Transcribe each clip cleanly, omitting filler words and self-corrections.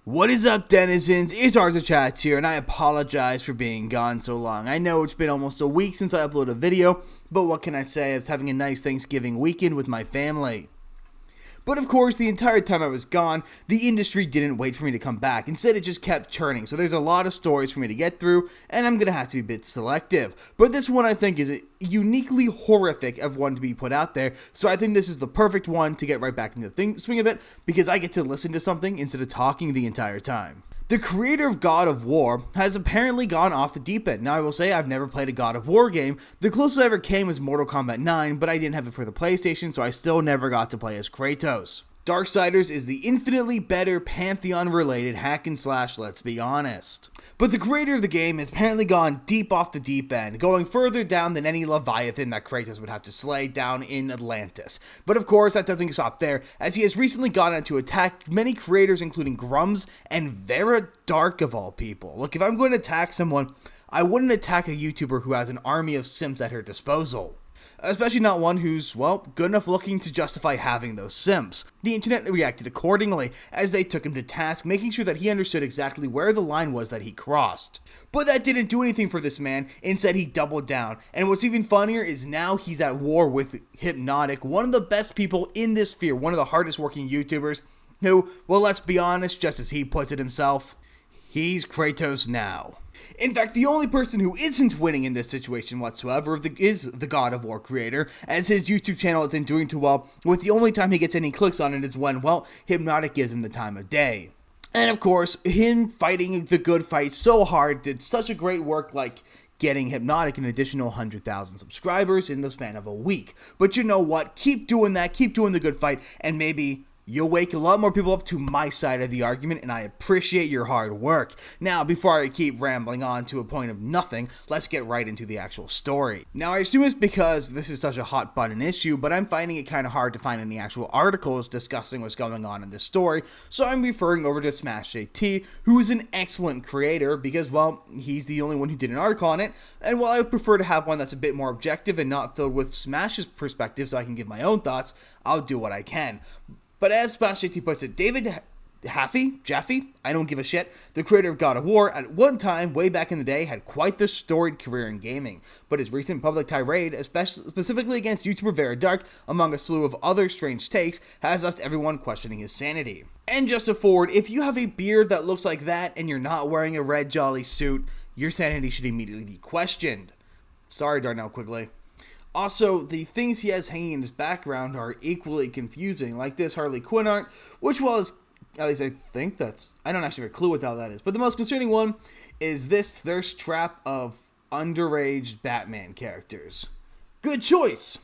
What is up, denizens? It's Chats here, and I apologize for being gone so long. I know it's been almost a week since I uploaded a video, but what can I say? I was having a nice Thanksgiving weekend with my family. But of course, the entire time I was gone, the industry didn't wait for me to come back. Instead, it just kept churning. So there's a lot of stories for me to get through, and I'm going to have to be a bit selective. But this one, I think, is uniquely horrific of one to be put out there. So I think this is the perfect one to get right back into the swing of it, because I get to listen to something instead of talking the entire time. The creator of God of War has apparently gone off the deep end. Now, I will say I've never played a God of War game. The closest I ever came was Mortal Kombat 9, but I didn't have it for the PlayStation, so I still never got to play as Kratos. Darksiders is the infinitely better Pantheon-related hack and slash, let's be honest. But the creator of the game has apparently gone deep off the deep end, going further down than any Leviathan that Kratos would have to slay down in Atlantis. But of course, that doesn't stop there, as he has recently gone on to attack many creators, including Grummz and Vara Dark of all people. Look, if I'm going to attack someone, I wouldn't attack a YouTuber who has an army of simps at her disposal. Especially not one who's, well, good enough looking to justify having those simps. The internet reacted accordingly, as they took him to task, making sure that he understood exactly where the line was that he crossed. But that didn't do anything for this man. Instead, he doubled down. And what's even funnier is now he's at war with Hypnotic, one of the best people in this sphere, one of the hardest working YouTubers, who, well, let's be honest, just as he puts it himself, he's Kratos now. In fact, the only person who isn't winning in this situation whatsoever is the God of War creator, as his YouTube channel isn't doing too well, with the only time he gets any clicks on it is when, well, Hypnotic gives him the time of day. And of course, him fighting the good fight so hard did such a great work, like getting Hypnotic an additional 100,000 subscribers in the span of a week. But you know what? Keep doing that, keep doing the good fight, and maybe you'll wake a lot more people up to my side of the argument, and I appreciate your hard work. Now, before I keep rambling on to a point of nothing, let's get right into the actual story. Now, I assume it's because this is such a hot button issue, but I'm finding it kind of hard to find any actual articles discussing what's going on in this story, so I'm referring over to SmashJT, who is an excellent creator, because, well, he's the only one who did an article on it, and while I would prefer to have one that's a bit more objective and not filled with Smash's perspective so I can give my own thoughts, I'll do what I can. But as SmashJT puts it, David Jaffe, I don't give a shit, the creator of God of War, at one time, way back in the day, had quite the storied career in gaming. But his recent public tirade, specifically against YouTuber Vara Dark, among a slew of other strange takes, has left everyone questioning his sanity. And just a forward, if you have a beard that looks like that and you're not wearing a red jolly suit, your sanity should immediately be questioned. Sorry, Darnell Quigley. Also, the things he has hanging in his background are equally confusing, like this Harley Quinn art, which, well, is, at least I think I don't actually have a clue what the hell that is. But the most concerning one is this thirst trap of underage Batman characters. Good choice!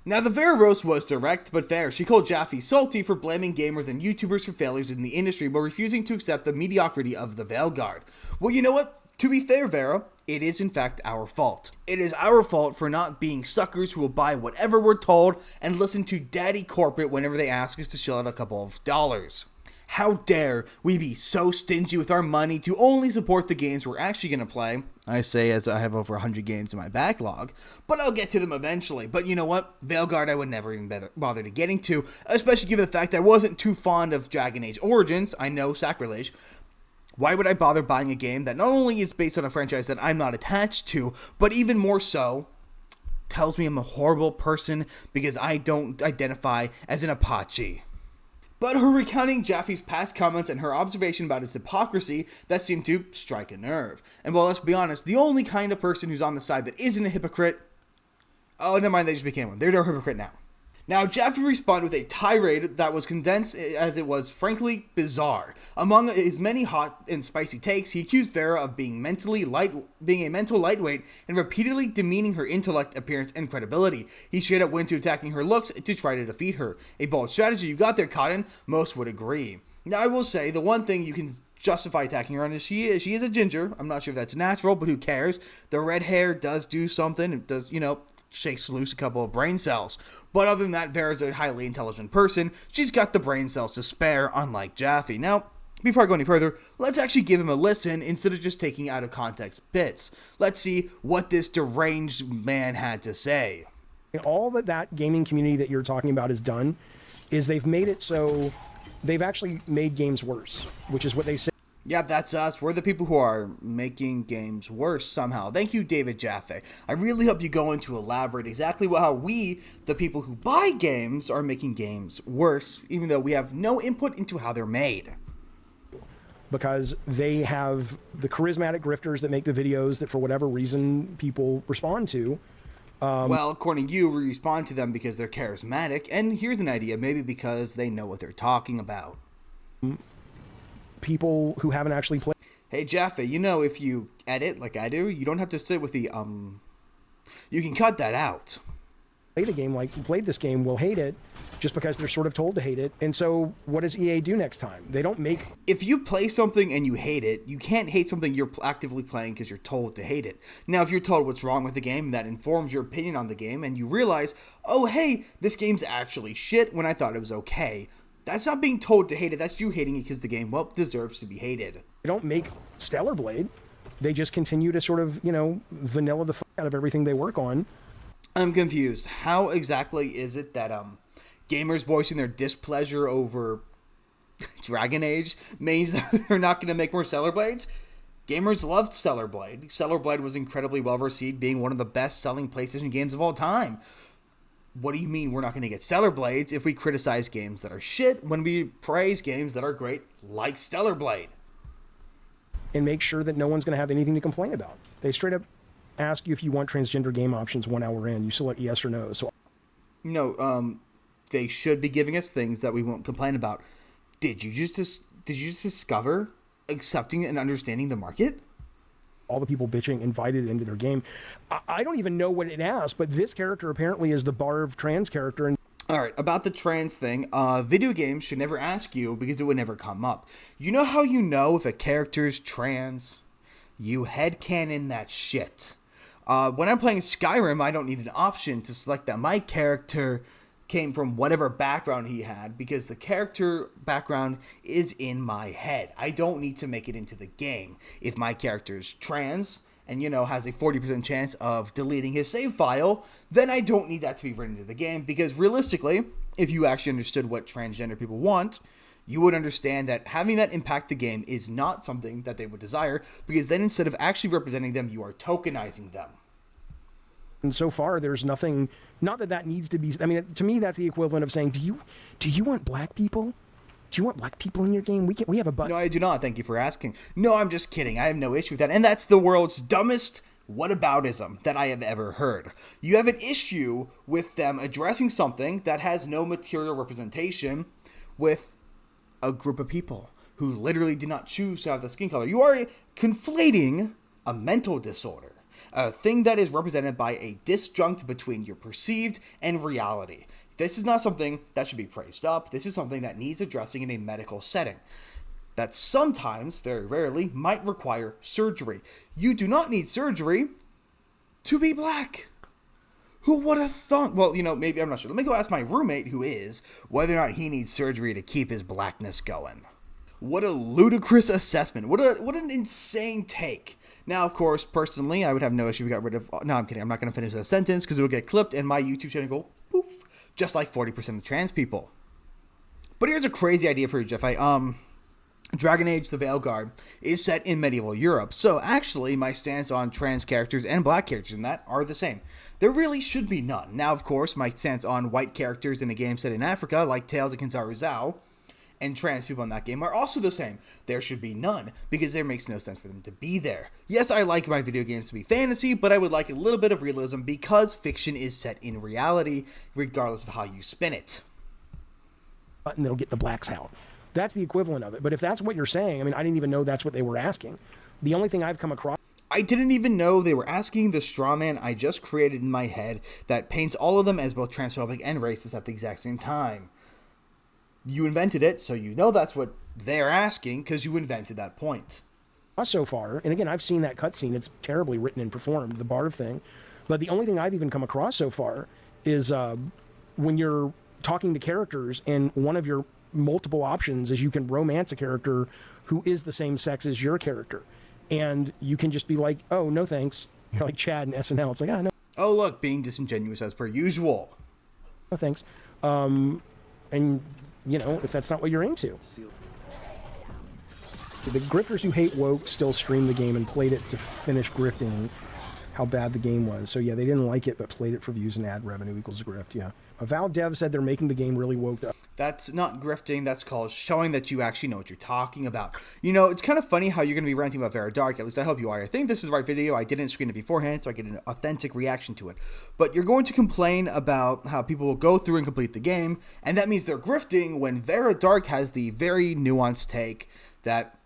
Now, the Vara roast was direct, but fair. She called Jaffe salty for blaming gamers and YouTubers for failures in the industry, but refusing to accept the mediocrity of the Veilguard. Well, you know what? To be fair, Vara, it is in fact our fault. It is our fault for not being suckers who will buy whatever we're told and listen to daddy corporate whenever they ask us to shell out a couple of dollars. How dare we be so stingy with our money to only support the games we're actually going to play? I say as I have over 100 games in my backlog, but I'll get to them eventually. But you know what? Veilguard I would never even bother to getting to, especially given the fact I wasn't too fond of Dragon Age Origins. I know, sacrilege. Why would I bother buying a game that not only is based on a franchise that I'm not attached to, but even more so, tells me I'm a horrible person because I don't identify as an Apache. But her recounting Jaffe's past comments and her observation about his hypocrisy, that seemed to strike a nerve. And well, let's be honest, the only kind of person who's on the side that isn't a hypocrite, oh, never mind, they just became one. They're no hypocrite now. Now, Jaffe responded with a tirade that was condensed as it was frankly bizarre. Among his many hot and spicy takes, he accused Vara of being a mental lightweight and repeatedly demeaning her intellect, appearance, and credibility. He straight up went to attacking her looks to try to defeat her. A bold strategy you got there, Cotton. Most would agree. Now, I will say, the one thing you can justify attacking her on is she is a ginger. I'm not sure if that's natural, but who cares? The red hair does do something. It does, shakes loose a couple of brain cells. But other than that, Vara's a highly intelligent person. She's got the brain cells to spare, unlike Jaffe. Now, before I go any further, let's actually give him a listen instead of just taking out of context bits. Let's see what this deranged man had to say. All that gaming community that you're talking about has done is they've made it so they've actually made games worse, which is what they say. Yeah, that's us. We're the people who are making games worse somehow. Thank you, David Jaffe. I really hope you go into elaborate exactly how we, the people who buy games, are making games worse, even though we have no input into how they're made. Because they have the charismatic grifters that make the videos that for whatever reason people respond to. Well, according to you, we respond to them because they're charismatic, and here's an idea, maybe because they know what they're talking about. People who haven't actually played. Hey, Jaffe, you know if you edit like I do, you don't have to sit with the, you can cut that out. Played a game like played this game will hate it just because they're sort of told to hate it. And so what does EA do next time? They don't make... If you play something and you hate it, you can't hate something you're actively playing because you're told to hate it. Now, if you're told what's wrong with the game, that informs your opinion on the game, and you realize, oh, hey, this game's actually shit when I thought it was okay. That's not being told to hate it. That's you hating it because the game, well, deserves to be hated. They don't make Stellar Blade. They just continue to sort of, vanilla the fuck out of everything they work on. I'm confused. How exactly is it that gamers voicing their displeasure over Dragon Age means that they're not going to make more Stellar Blades? Gamers loved Stellar Blade. Stellar Blade was incredibly well received, being one of the best-selling PlayStation games of all time. What do you mean we're not going to get Stellar Blades if we criticize games that are shit when we praise games that are great, like Stellar Blade? And make sure that no one's going to have anything to complain about. They straight up ask you if you want transgender game options 1 hour in. You select yes or no. So, no, they should be giving us things that we won't complain about. Did you just discover accepting and understanding the market? All the people bitching invited into their game. I don't even know what it asked, but this character apparently is the Barv trans character. And all right, about the trans thing, video games should never ask you because it would never come up. You know how you know if a character's trans? You headcanon that shit. When I'm playing Skyrim, I don't need an option to select that my character came from whatever background he had because the character background is in my head. I don't need to make it into the game. If my character's trans and, has a 40% chance of deleting his save file, then I don't need that to be written into the game because realistically, if you actually understood what transgender people want, you would understand that having that impact the game is not something that they would desire because then instead of actually representing them, you are tokenizing them. And so far, there's nothing, not that that needs to be, I mean, to me, that's the equivalent of saying, do you want black people? Do you want black people in your game? We have a button. No, I do not. Thank you for asking. No, I'm just kidding. I have no issue with that. And that's the world's dumbest whataboutism that I have ever heard. You have an issue with them addressing something that has no material representation with a group of people who literally did not choose to have the skin color. You are conflating a mental disorder. A thing that is represented by a disjunct between your perceived and reality. This is not something that should be praised up. This is something that needs addressing in a medical setting. That sometimes, very rarely, might require surgery. You do not need surgery to be black. Who would have thought? Well, maybe, I'm not sure. Let me go ask my roommate, who is, whether or not he needs surgery to keep his blackness going. What a ludicrous assessment. What an insane take. Now, of course, personally, I would have no issue if we got rid of... No, I'm kidding. I'm not going to finish that sentence because it will get clipped and my YouTube channel go poof, just like 40% of trans people. But here's a crazy idea for you, Jeff. Dragon Age the Veilguard is set in medieval Europe. So actually, my stance on trans characters and black characters in that are the same. There really should be none. Now, of course, my stance on white characters in a game set in Africa, like Tales of Kinzaru and trans people in that game are also the same. There should be none, because there makes no sense for them to be there. Yes, I like my video games to be fantasy, but I would like a little bit of realism because fiction is set in reality, regardless of how you spin it. And they'll get the blacks out. That's the equivalent of it. But if that's what you're saying, I mean, I didn't even know that's what they were asking. The only thing I've come across... I didn't even know they were asking the straw man I just created in my head that paints all of them as both transphobic and racist at the exact same time. You invented it, so you know that's what they're asking because you invented that point. So far, and again, I've seen that cutscene. It's terribly written and performed, the Barv thing. But the only thing I've even come across so far is when you're talking to characters and one of your multiple options is you can romance a character who is the same sex as your character. And you can just be like, oh, no thanks. You're like Chad in SNL. It's like, no. Oh, look, being disingenuous as per usual. No thanks. And you know, if that's not what you're into. The grifters who hate woke still streamed the game and played it to finish grifting how bad the game was. So yeah, they didn't like it, but played it for views and ad revenue equals grift, yeah. A Valve dev said they're making the game really woke up. That's not grifting, that's called showing that you actually know what you're talking about. You know, it's kind of funny how you're going to be ranting about Vara Dark, at least I hope you are. I think this is the right video, I didn't screen it beforehand, so I get an authentic reaction to it. But you're going to complain about how people will go through and complete the game, and that means they're grifting when Vara Dark has the very nuanced take that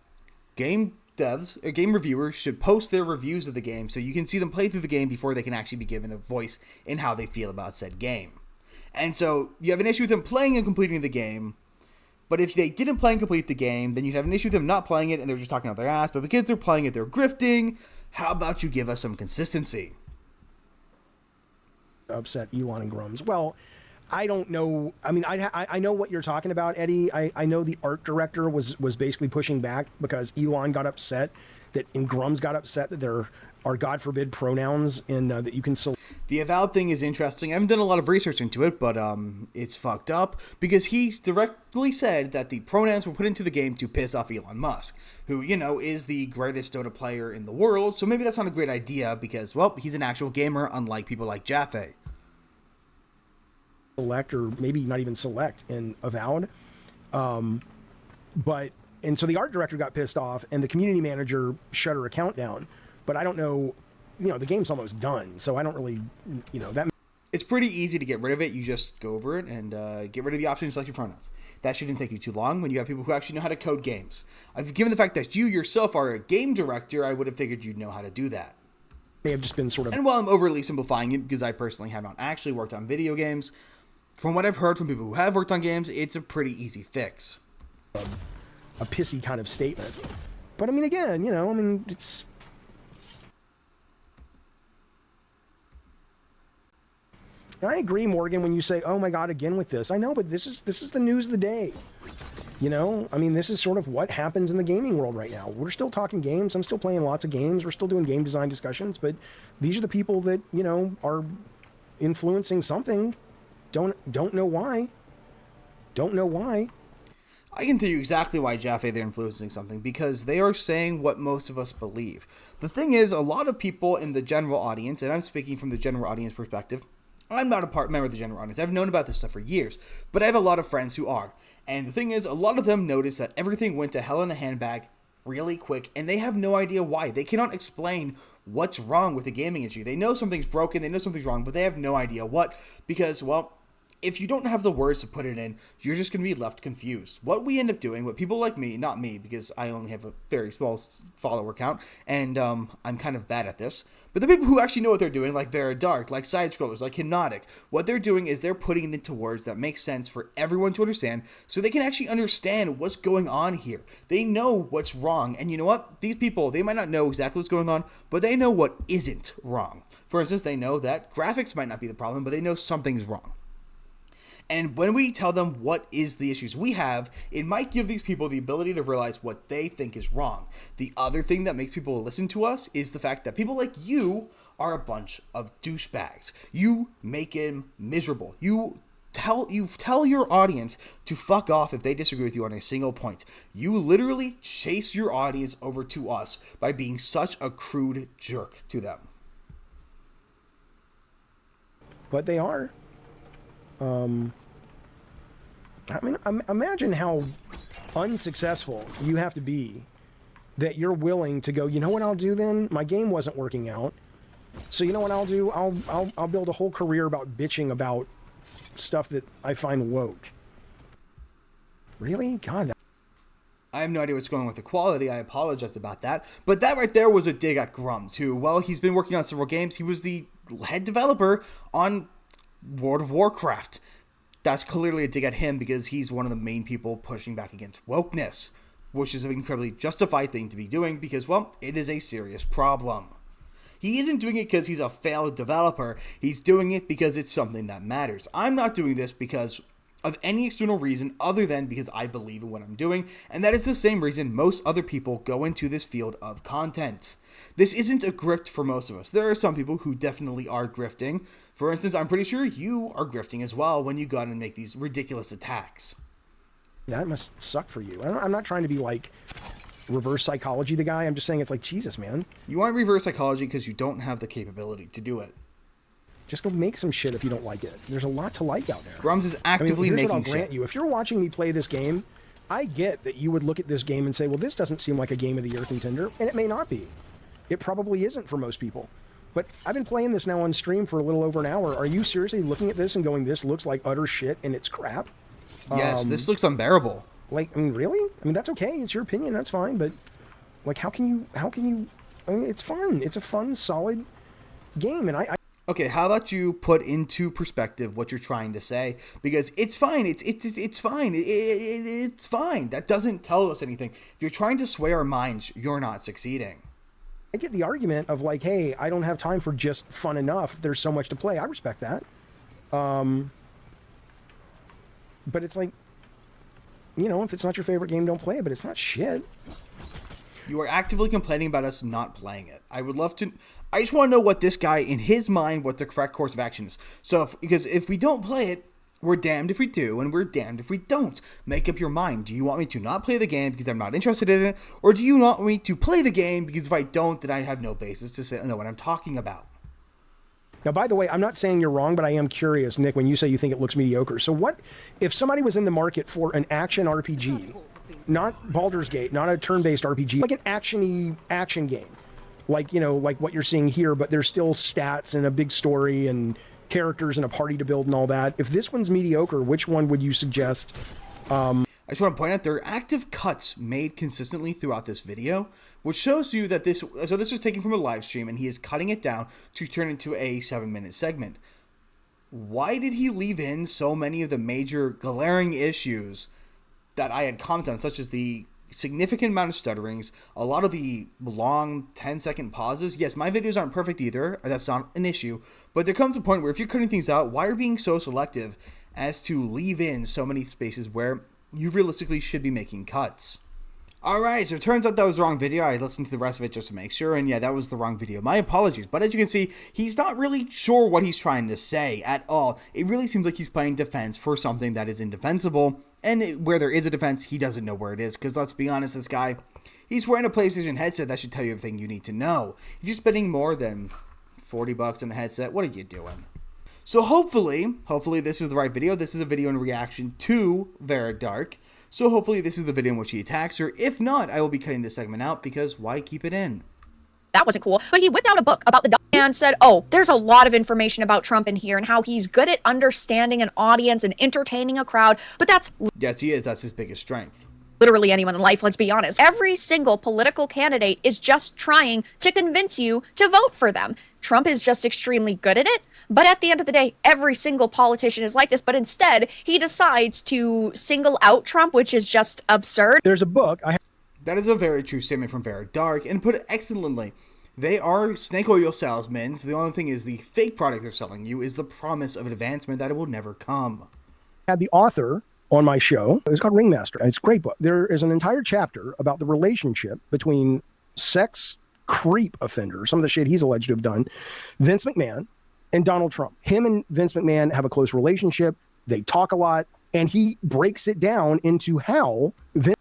game devs or game reviewers should post their reviews of the game so you can see them play through the game before they can actually be given a voice in how they feel about said game. And so you have an issue with them playing and completing the game, but if they didn't play and complete the game, then you'd have an issue with them not playing it and they're just talking out their ass. But because they're playing it, they're grifting. How about you give us some consistency? Upset Elon and Grummz. Well, I don't know. I mean, I know what you're talking about, Eddie. I know the art director was basically pushing back because Elon got upset and Grummz got upset that there are, God forbid, pronouns in that you can select. The avowed thing is interesting. I haven't done a lot of research into it, but it's fucked up because he directly said that the pronouns were put into the game to piss off Elon Musk, who, you know, is the greatest Dota player in the world. So maybe that's not a great idea because, well, he's an actual gamer, unlike people like Jaffe. Select, or maybe not even select in avowed, and so the art director got pissed off and the community manager shut her account down, but I don't know, you know, the game's almost done, so I don't really, you know, that it's pretty easy to get rid of it. You just go over it and get rid of the option to select your pronouns. That shouldn't take you too long when you have people who actually know how to code games. Given the fact that you yourself are a game director, I would have figured you'd know how to do that. may have just been sort of. And while I'm overly simplifying it, because I personally have not actually worked on video games, from what I've heard from people who have worked on games, it's a pretty easy fix. A pissy kind of statement. But I mean, again, you know, I mean, it's. And I agree, Morgan, when you say, "Oh my God, again with this." I know, but this is the news of the day. You know, I mean, this is sort of what happens in the gaming world right now. We're still talking games. I'm still playing lots of games. We're still doing game design discussions. But these are the people that, you know, are influencing something. Don't know why. Don't know why. I can tell you exactly why, Jaffe, they're influencing something, because they are saying what most of us believe. The thing is, a lot of people in the general audience, and I'm speaking from the general audience perspective, I'm not a member of the general audience. I've known about this stuff for years, but I have a lot of friends who are. And the thing is, a lot of them notice that everything went to hell in a handbag really quick, and they have no idea why. They cannot explain what's wrong with the gaming industry. They know something's broken, they know something's wrong, but they have no idea what, because, well, if you don't have the words to put it in, you're just going to be left confused. What we end up doing, what people like me, not me, because I only have a very small follower count, and I'm kind of bad at this, but the people who actually know what they're doing, like Vara Dark, like side-scrollers, like Hypnotic, what they're doing is they're putting it into words that make sense for everyone to understand, so they can actually understand what's going on here. They know what's wrong, and you know what? These people, they might not know exactly what's going on, but they know what isn't wrong. For instance, they know that graphics might not be the problem, but they know something's wrong. And when we tell them what is the issues we have, it might give these people the ability to realize what they think is wrong. The other thing that makes people listen to us is the fact that people like you are a bunch of douchebags. You make them miserable. You tell your audience to fuck off if they disagree with you on a single point. You literally chase your audience over to us by being such a crude jerk to them. But they are. I mean, imagine how unsuccessful you have to be that you're willing to go, you know what I'll do then? My game wasn't working out. So you know what I'll do? I'll build a whole career about bitching about stuff that I find woke. Really? God. I have no idea what's going on with the quality. I apologize about that. But that right there was a dig at Grummz, who, well, he's been working on several games. He was the head developer on World of Warcraft. That's clearly a dig at him because he's one of the main people pushing back against wokeness, which is an incredibly justified thing to be doing because, well, it is a serious problem. He isn't doing it because he's a failed developer. He's doing it because it's something that matters. I'm not doing this because of any external reason other than because I believe in what I'm doing, and that is the same reason most other people go into this field of content. This isn't a grift for most of us. There are some people who definitely are grifting. For instance, I'm pretty sure you are grifting as well when you go out and make these ridiculous attacks. That must suck for you. I'm not trying to be like reverse psychology the guy. I'm just saying it's like, Jesus, man. You want reverse psychology because you don't have the capability to do it. Just go make some shit if you don't like it. There's a lot to like out there. Grummz is actively here's making what I'll grant shit. you. If you're watching me play this game, I get that you would look at this game and say, well, this doesn't seem like a game of the earth contender, and it may not be. It probably isn't for most people. But I've been playing this now on stream for a little over an hour. Are you seriously looking at this and going, this looks like utter shit and it's crap? Yes, this looks unbearable. Like, I mean, really? I mean, that's okay. It's your opinion. That's fine. But, like, how can you, I mean, it's fun. It's a fun, solid game. And I Okay, how about you put into perspective what you're trying to say? Because it's fine. It's fine. It's fine. That doesn't tell us anything. If you're trying to sway our minds, you're not succeeding. I get the argument of like, hey, I don't have time for just fun enough. There's so much to play. I respect that. But it's like, you know, if it's not your favorite game, don't play it, but it's not shit. You are actively complaining about us not playing it. I would love to. I just want to know what this guy, in his mind, what the correct course of action is. So, because if we don't play it, we're damned if we do, and we're damned if we don't. Make up your mind. Do you want me to not play the game because I'm not interested in it, or do you want me to play the game because if I don't, then I have no basis to know what I'm talking about? Now, by the way, I'm not saying you're wrong, but I am curious, Nick, when you say you think it looks mediocre. So what if somebody was in the market for an action RPG, not Baldur's Gate, not a turn-based RPG, like an action game, like, you know, like what you're seeing here, but there's still stats and a big story and characters and a party to build and all that. If this one's mediocre, which one would you suggest? I just want to point out there are active cuts made consistently throughout this video, which shows you that this was taken from a live stream and he is cutting it down to turn into a 7-minute segment. Why did he leave in so many of the major glaring issues that I had commented on, such as the significant amount of stutterings, a lot of the long 10-second pauses? Yes, my videos aren't perfect either. That's not an issue. But there comes a point where if you're cutting things out, why are you being so selective as to leave in so many spaces where you realistically should be making cuts? Alright, so it turns out that was the wrong video. I listened to the rest of it just to make sure, and yeah, that was the wrong video. My apologies, but as you can see, he's not really sure what he's trying to say at all. It really seems like he's playing defense for something that is indefensible, and where there is a defense, he doesn't know where it is, because let's be honest, this guy, he's wearing a PlayStation headset that should tell you everything you need to know. If you're spending more than $40 on a headset, what are you doing? So hopefully this is the right video. This is a video in reaction to Vara Dark. So hopefully this is the video in which he attacks her. If not, I will be cutting this segment out because why keep it in? That wasn't cool. But he whipped out a book about the and said, oh, there's a lot of information about Trump in here and how he's good at understanding an audience and entertaining a crowd. But that's Yes, he is. That's his biggest strength. Literally anyone in life, let's be honest. Every single political candidate is just trying to convince you to vote for them. Trump is just extremely good at it. But at the end of the day, every single politician is like this. But instead, he decides to single out Trump, which is just absurd. There's a book. That is a very true statement from Vara Dark, and put it excellently. They are snake oil salesmen. The only thing is the fake product they're selling you is the promise of advancement that it will never come. I had the author on my show. It's called Ringmaster. It's a great book. There is an entire chapter about the relationship between sex creep offender, some of the shit he's alleged to have done, Vince McMahon, and Donald Trump. Him and Vince McMahon have a close relationship. They talk a lot, and he breaks it down into how Vince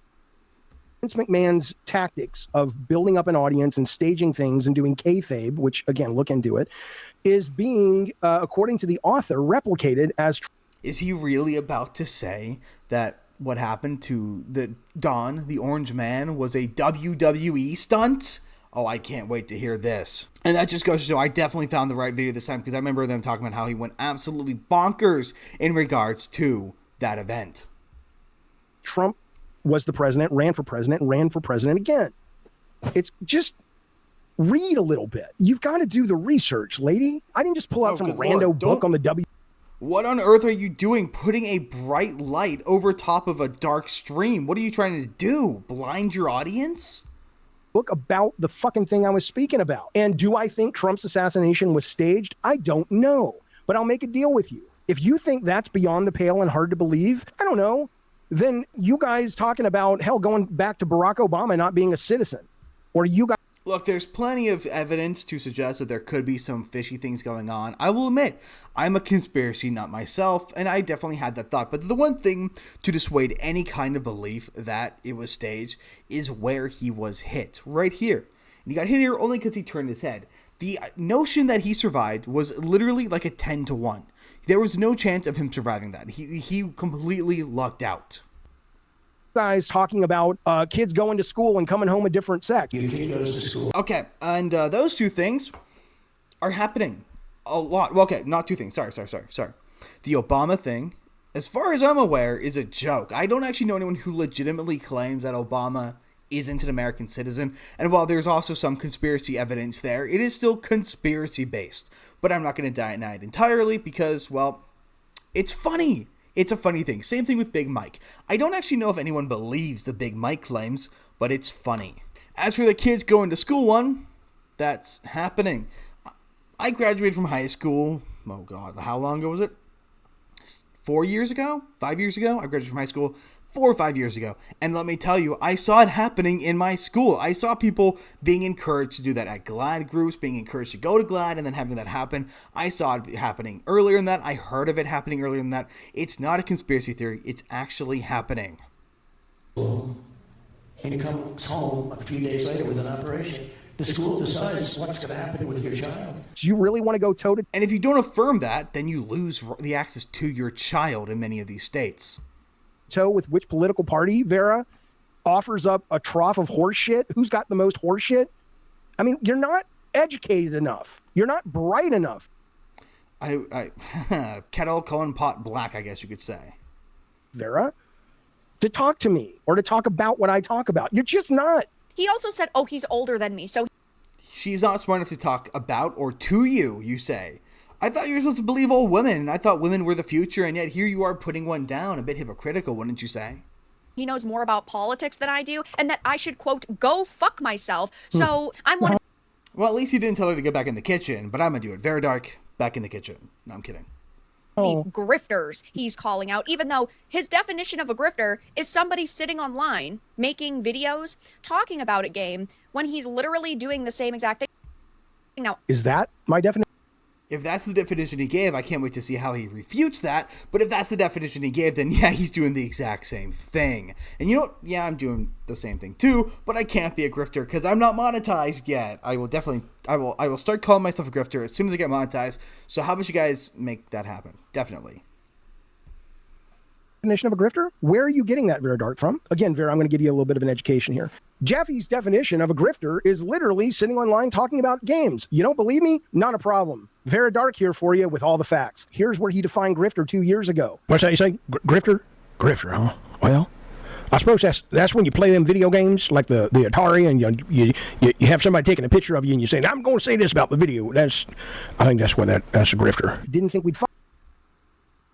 McMahon's tactics of building up an audience and staging things and doing kayfabe, which again, look into it, is being, according to the author, replicated as. Is he really about to say that what happened to the Don, the Orange Man, was a WWE stunt? Oh, I can't wait to hear this. And that just goes to show I definitely found the right video this time, because I remember them talking about how he went absolutely bonkers in regards to that event. Trump was the president, ran for president again. It's just read a little bit. You've got to do the research, lady. I didn't just pull out some rando book on the W. What on earth are you doing putting a bright light over top of a dark stream? What are you trying to do? Blind your audience? Book about the fucking thing I was speaking about. And do I think Trump's assassination was staged? I don't know. But I'll make a deal with you. If you think that's beyond the pale and hard to believe, I don't know. Then you guys talking about, hell, going back to Barack Obama not being a citizen. Or you guys. Look, there's plenty of evidence to suggest that there could be some fishy things going on. I will admit, I'm a conspiracy nut myself, and I definitely had that thought. But the one thing to dissuade any kind of belief that it was staged is where he was hit. Right here. And he got hit here only because he turned his head. The notion that he survived was literally like a 10 to 1. There was no chance of him surviving that. He completely lucked out. Guys talking about kids going to school and coming home a different sex. Your kid goes to school. Okay, and those two things are happening a lot. Well, okay, not two things. Sorry. The Obama thing, as far as I'm aware, is a joke. I don't actually know anyone who legitimately claims that Obama isn't an American citizen. And while there's also some conspiracy evidence there, it is still conspiracy based. But I'm not going to deny it entirely because, well, it's funny. It's a funny thing. Same thing with Big Mike. I don't actually know if anyone believes the Big Mike claims, but it's funny. As for the kids going to school one, that's happening. I graduated from high school. Oh God, how long ago was it? 4 years ago? 5 years ago? I graduated from high school 4 or 5 years ago. And let me tell you, I saw it happening in my school. I saw people being encouraged to do that at GLAD groups, being encouraged to go to GLAD and then having that happen. I saw it happening earlier than that. I heard of it happening earlier than that. It's not a conspiracy theory. It's actually happening. And he comes home a few days later with an operation. The school decides what's going to happen with your child. Do you really want to go toe to? And if you don't affirm that, then you lose the access to your child in many of these states. With which political party, Vera, offers up a trough of horse shit? Who's got the most horse shit? I mean, you're not educated enough. You're not bright enough. Kettle, Cohen, pot, black, I guess you could say. Vera, to talk to me or to talk about what I talk about. You're just not. He also said, oh, he's older than me, so... She's not smart enough to talk about or to you, you say. I thought you were supposed to believe all women. I thought women were the future, and yet here you are putting one down. A bit hypocritical, wouldn't you say? He knows more about politics than I do, and that I should, quote, go fuck myself. So I'm one of... Well, at least you didn't tell her to get back in the kitchen, but I'm gonna do it. Vara Dark, back in the kitchen. No, I'm kidding. The grifters he's calling out, even though his definition of a grifter is somebody sitting online, making videos, talking about a game, when he's literally doing the same exact thing. Now, is that my definition? If that's the definition he gave, I can't wait to see how he refutes that. But if that's the definition he gave, then yeah, he's doing the exact same thing. And you know what? Yeah, I'm doing the same thing too, but I can't be a grifter because I'm not monetized yet. I will start calling myself a grifter as soon as I get monetized. So how about you guys make that happen? Definitely. Definition of a grifter? Where are you getting that, Vara Dark, from? Again, Vera, I'm going to give you a little bit of an education here. Jaffe's definition of a grifter is literally sitting online talking about games. You don't believe me? Not a problem. Vara Dark here for you with all the facts. Here's where he defined grifter 2 years ago. What's that you say? Grifter? Grifter, huh? Well, I suppose that's when you play them video games like the Atari, and you have somebody taking a picture of you and you say, I'm going to say this about the video. I think that's a grifter. Didn't think we'd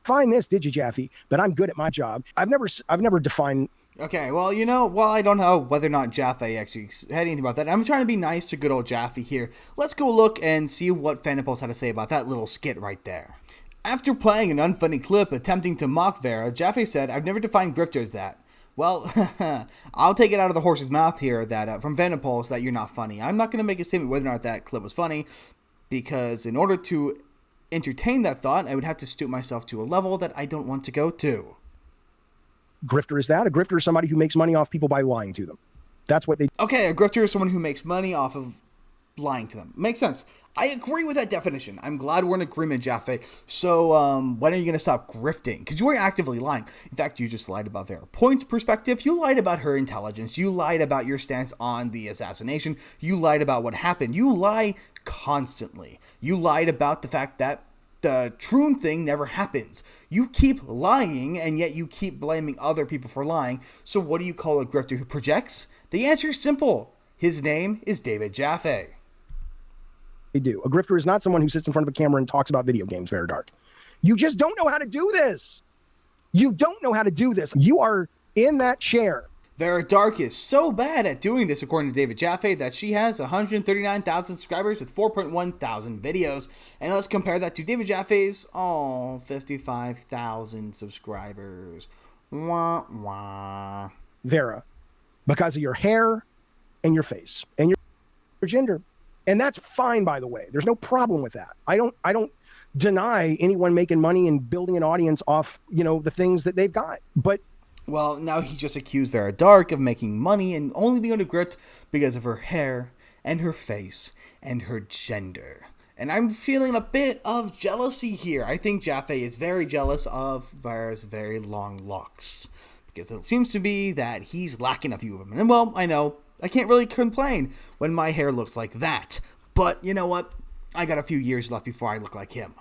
find this, did you, Jaffe? But I'm good at my job. I've never defined. Okay, well, I don't know whether or not Jaffe actually said anything about that. I'm trying to be nice to good old Jaffe here. Let's go look and see what Fanipulse had to say about that little skit right there. After playing an unfunny clip attempting to mock Vera, Jaffe said, I've never defined grifter as that. Well, I'll take it out of the horse's mouth here that from Fanipulse that you're not funny. I'm not going to make a statement whether or not that clip was funny, because in order to entertain that thought, I would have to stoop myself to a level that I don't want to go to. Grifter is that? A grifter is somebody who makes money off people by lying to them. That's what they... Okay, a grifter is someone who makes money off of lying to them. Makes sense. I agree with that definition. I'm glad we're in agreement, Jaffe. So, when are you going to stop grifting? Because you were actively lying. In fact, you just lied about Vera Point's perspective. You lied about her intelligence. You lied about your stance on the assassination. You lied about what happened. You lie constantly. You lied about the fact that the Troon thing never happens. You keep lying, and yet you keep blaming other people for lying. So what do you call a grifter who projects? The answer is simple. His name is David Jaffe. They do. A grifter is not someone who sits in front of a camera and talks about video games, Vara Dark. You just don't know how to do this. You don't know how to do this. You are in that chair. Vara Dark is so bad at doing this, according to David Jaffe, that she has 139,000 subscribers with 4.1 thousand videos. And let's compare that to David Jaffe's, 55,000 subscribers. Wah, wah. Vera, because of your hair and your face and your... gender. And that's fine, by the way. There's no problem with that. I don't deny anyone making money and building an audience off, the things that they've got. But well, now he just accused Vara Dark of making money and only being able to grift because of her hair and her face and her gender. And I'm feeling a bit of jealousy here. I think Jaffe is very jealous of Vara's very long locks, because it seems to be that he's lacking a few of them. And well, I know, I can't really complain when my hair looks like that. But you know what? I got a few years left before I look like him.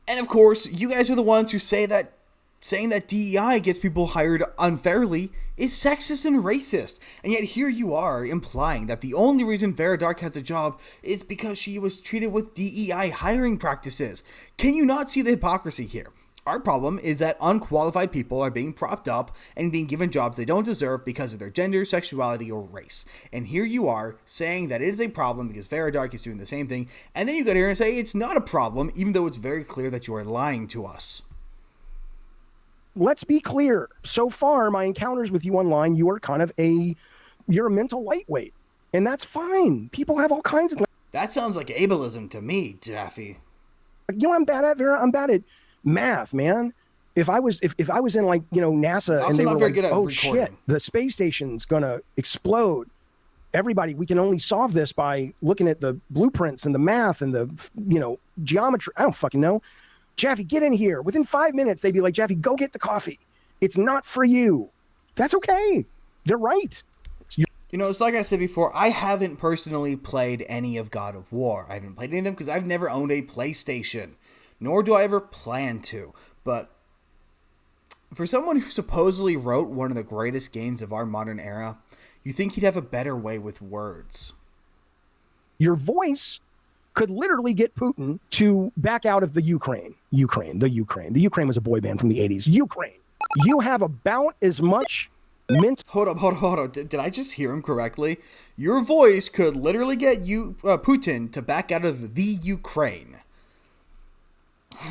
And of course, you guys are the ones who saying that DEI gets people hired unfairly is sexist and racist. And yet here you are implying that the only reason Vara Dark has a job is because she was treated with DEI hiring practices. Can you not see the hypocrisy here? Our problem is that unqualified people are being propped up and being given jobs they don't deserve because of their gender, sexuality, or race. And here you are saying that it is a problem because Vara Dark is doing the same thing, and then you get here and say it's not a problem, even though it's very clear that you are lying to us. let's be clear. So far, my encounters with you online, you are you're a mental lightweight. And that's fine. People have all kinds of... That sounds like ableism to me, Jaffe. You know what I'm bad at, Vera? I'm bad at math, man. If I was in NASA and they were like, oh shit, the space station's gonna explode. Everybody, we can only solve this by looking at the blueprints and the math and the, geometry. I don't fucking know. Jaffe, get in here. Within 5 minutes, they'd be like, Jaffe, go get the coffee. It's not for you. That's okay. They're right. It's like I said before, I haven't personally played any of God of War. I haven't played any of them because I've never owned a PlayStation, nor do I ever plan to. But for someone who supposedly wrote one of the greatest games of our modern era, you think he'd have a better way with words. Your voice could literally get Putin to back out of the Ukraine. The Ukraine was a boy band from the 80s. Ukraine. You have about as much... Hold up. Did I just hear him correctly? Your voice could literally get Putin to back out of the Ukraine.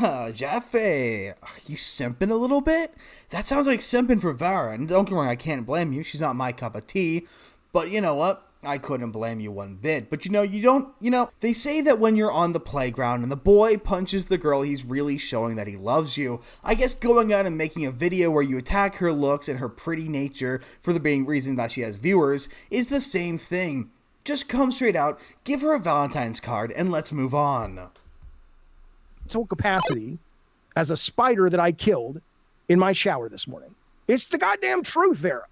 Jaffe, are you simping a little bit? That sounds like simping for Vara, and don't get me wrong, I can't blame you. She's not my cup of tea. But you know what? I couldn't blame you one bit. But they say that when you're on the playground and the boy punches the girl, he's really showing that he loves you. I guess going out and making a video where you attack her looks and her pretty nature for the being reason that she has viewers is the same thing. Just come straight out, give her a Valentine's card, and let's move on. Capacity as a spider that I killed in my shower this morning. It's the goddamn truth, Vera.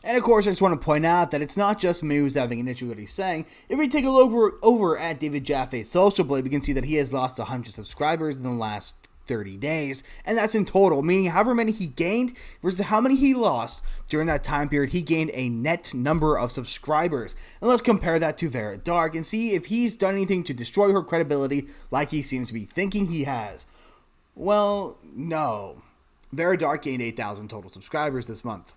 And of course, I just want to point out that it's not just me who's having an issue with what he's saying. If we take a look over at David Jaffe's social blade, we can see that he has lost 100 subscribers in the last 30 days. And that's in total, meaning however many he gained versus how many he lost during that time period, he gained a net number of subscribers. And let's compare that to Vara Dark and see if he's done anything to destroy her credibility like he seems to be thinking he has. Well, no. Vara Dark gained 8,000 total subscribers this month.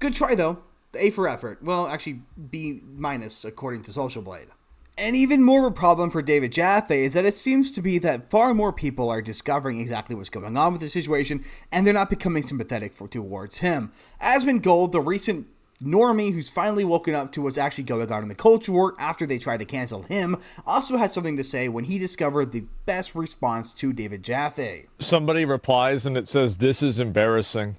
Good try, though. A for effort. Well, actually, B- according to Social Blade. And even more of a problem for David Jaffe is that it seems to be that far more people are discovering exactly what's going on with the situation, and they're not becoming sympathetic towards him. Asmund Gold, the recent normie who's finally woken up to what's actually going on in the culture war after they tried to cancel him, also had something to say when he discovered the best response to David Jaffe. Somebody replies and it says, "This is embarrassing."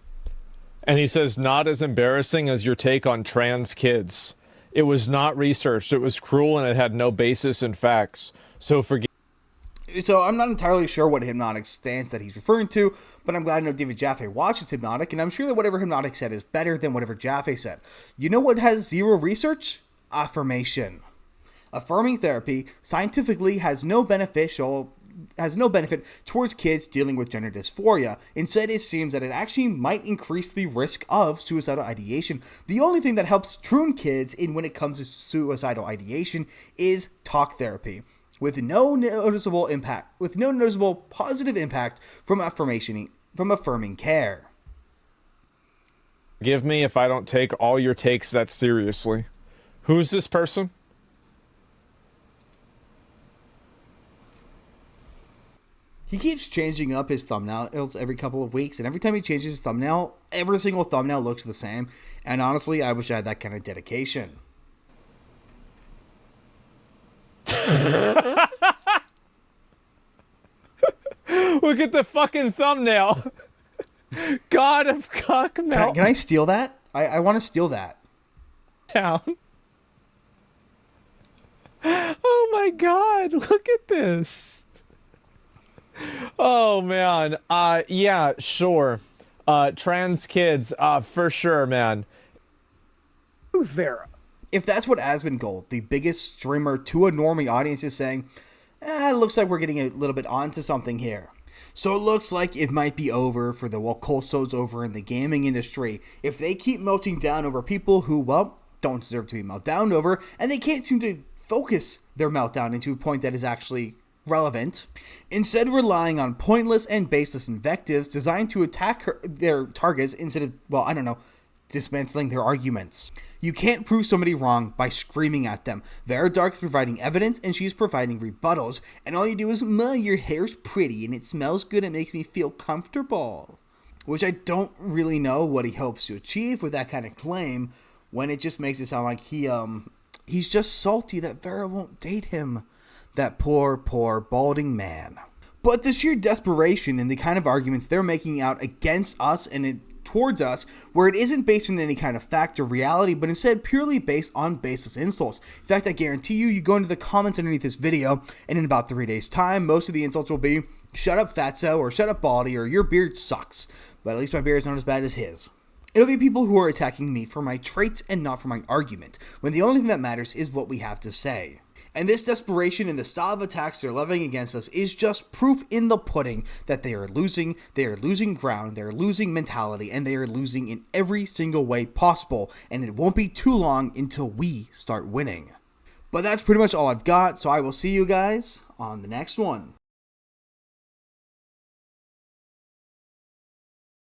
And he says, "Not as embarrassing as your take on trans kids. It was not researched. It was cruel and it had no basis in facts. So I'm not entirely sure what Hypnotic stance that he's referring to, but I'm glad I know David Jaffe watches Hypnotic, and I'm sure that whatever Hypnotic said is better than whatever Jaffe said. You know what has zero research? Affirmation. Affirming therapy scientifically has no benefit towards kids dealing with gender dysphoria. Instead, it seems that it actually might increase the risk of suicidal ideation. The only thing that helps prune kids when it comes to suicidal ideation is talk therapy, with no noticeable positive impact from affirming care. Forgive me if I don't take all your takes that seriously. Who's this person? He keeps changing up his thumbnails every couple of weeks, and every time he changes his thumbnail, every single thumbnail looks the same. And honestly, I wish I had that kind of dedication. Look at the fucking thumbnail. God of cock melt. Can I steal that? I want to steal that. Down. Oh my God, look at this. Oh man. Yeah, sure. Trans kids, for sure, man. Truth there. If that's what Asmongold, the biggest streamer to a normie audience, is saying, it looks like we're getting a little bit onto something here. So it looks like it might be over for the Wakosos over in the gaming industry if they keep melting down over people who, well, don't deserve to be melted down over, and they can't seem to focus their meltdown into a point that is actually relevant, instead relying on pointless and baseless invectives designed to attack their targets instead of, well, I don't know, dismantling their arguments. You can't prove somebody wrong by screaming at them. Vara Dark is providing evidence and she's providing rebuttals, and all you do is, your hair's pretty and it smells good and makes me feel comfortable. Which I don't really know what he hopes to achieve with that kind of claim, when it just makes it sound like he's just salty that Vara won't date him. That poor balding man. But the sheer desperation in the kind of arguments they're making out against us and towards us, where it isn't based on any kind of fact or reality, but instead purely based on baseless insults. In fact, I guarantee you go into the comments underneath this video, and in about 3 days' time, most of the insults will be, shut up fatso, or shut up baldy, or your beard sucks. But at least my beard is not as bad as his. It'll be people who are attacking me for my traits and not for my argument, when the only thing that matters is what we have to say. And this desperation and the style of attacks they're levying against us is just proof in the pudding that they are losing ground, they are losing mentality, and they are losing in every single way possible, and it won't be too long until we start winning. But that's pretty much all I've got, so I will see you guys on the next one.